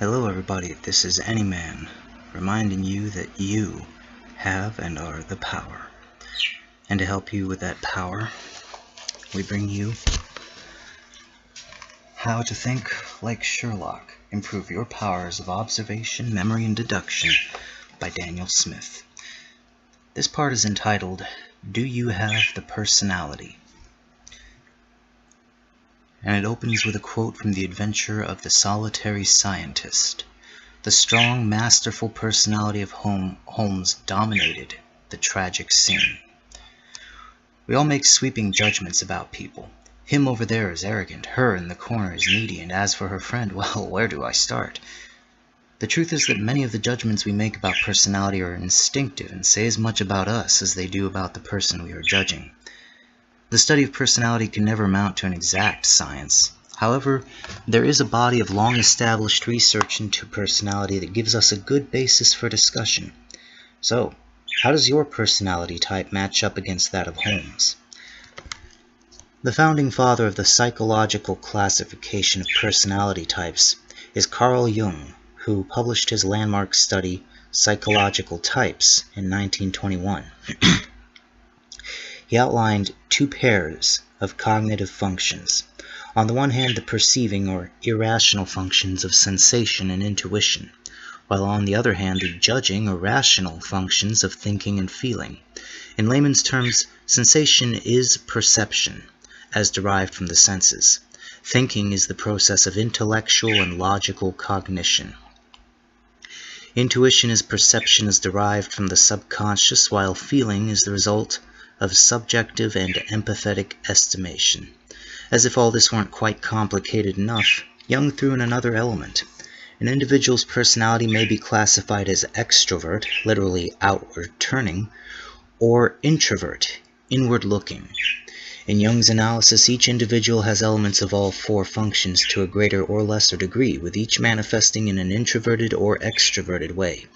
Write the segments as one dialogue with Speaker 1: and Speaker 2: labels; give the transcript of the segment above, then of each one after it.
Speaker 1: Hello everybody, this is Anyman, reminding you that you have and are the power. And to help you with that power, we bring you How to Think Like Sherlock, Improve Your Powers of Observation, Memory, and Deduction by Daniel Smith. This part is entitled, Do You Have the Personality? And it opens with a quote from The Adventure of the Solitary Scientist. The strong, masterful personality of Holmes dominated the tragic scene. We all make sweeping judgments about people. Him over there is arrogant, her in the corner is needy, and as for her friend, well, where do I start? The truth is that many of the judgments we make about personality are instinctive and say as much about us as they do about the person we are judging. The study of personality can never amount to an exact science. However, there is a body of long-established research into personality that gives us a good basis for discussion. So, how does your personality type match up against that of Holmes? The founding father of the psychological classification of personality types is Carl Jung, who published his landmark study, Psychological Types, in 1921. He outlined two pairs of cognitive functions. On the one hand, the perceiving or irrational functions of sensation and intuition, while on the other hand, the judging or rational functions of thinking and feeling. In layman's terms, sensation is perception, as derived from the senses. Thinking is the process of intellectual and logical cognition. Intuition is perception as derived from the subconscious, while feeling is the result of subjective and empathetic estimation. As if all this weren't quite complicated enough, Jung threw in another element. An individual's personality may be classified as extrovert, literally outward turning, or introvert, inward looking. In Jung's analysis, each individual has elements of all four functions to a greater or lesser degree, with each manifesting in an introverted or extroverted way.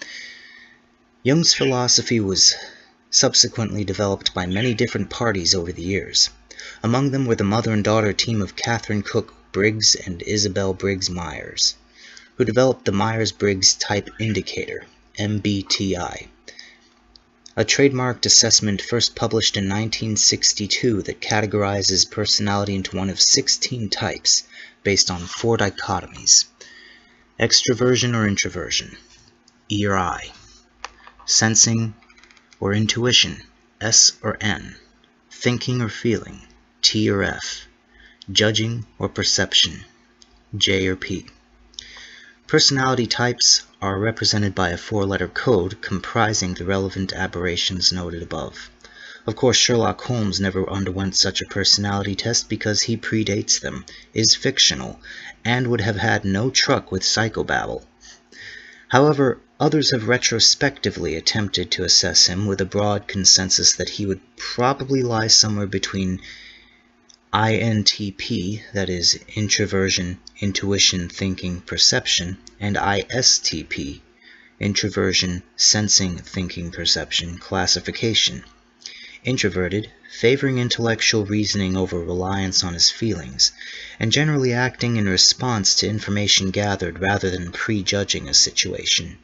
Speaker 1: Jung's philosophy was subsequently developed by many different parties over the years. Among them were the mother and daughter team of Catherine Cook Briggs and Isabel Briggs Myers, who developed the Myers-Briggs Type Indicator, MBTI, a trademarked assessment first published in 1962 that categorizes personality into one of 16 types based on 4 dichotomies: extroversion or introversion, E or I, sensing or intuition, S or N, thinking or feeling, T or F, judging or perception, J or P. Personality types are represented by a 4-letter code comprising the relevant aberrations noted above. Of course, Sherlock Holmes never underwent such a personality test because he predates them, is fictional, and would have had no truck with psychobabble. However, others have retrospectively attempted to assess him with a broad consensus that he would probably lie somewhere between INTP, that is, introversion, intuition, thinking, perception, and ISTP, introversion, sensing, thinking, perception, classification. Introverted, favoring intellectual reasoning over reliance on his feelings, and generally acting in response to information gathered rather than prejudging a situation.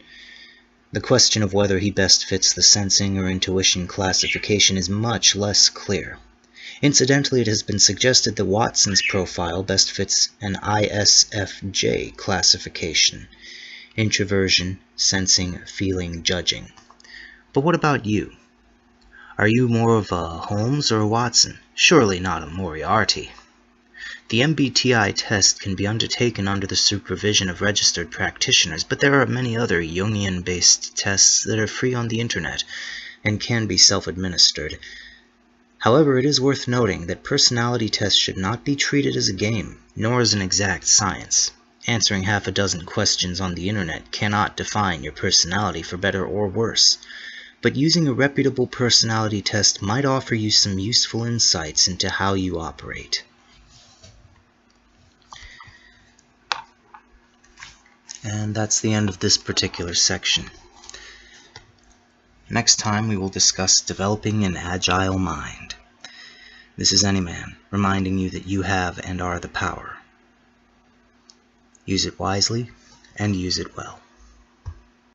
Speaker 1: The question of whether he best fits the sensing or intuition classification is much less clear. Incidentally, it has been suggested that Watson's profile best fits an ISFJ classification: introversion, sensing, feeling, judging. But what about you? Are you more of a Holmes or a Watson? Surely not a Moriarty. The MBTI test can be undertaken under the supervision of registered practitioners, but there are many other Jungian-based tests that are free on the internet and can be self-administered. However, it is worth noting that personality tests should not be treated as a game, nor as an exact science. Answering half a dozen questions on the internet cannot define your personality for better or worse, but using a reputable personality test might offer you some useful insights into how you operate. And that's the end of this particular section. Next time we will discuss developing an agile mind. This is Anyman, reminding you that you have and are the power. Use it wisely, and use it well.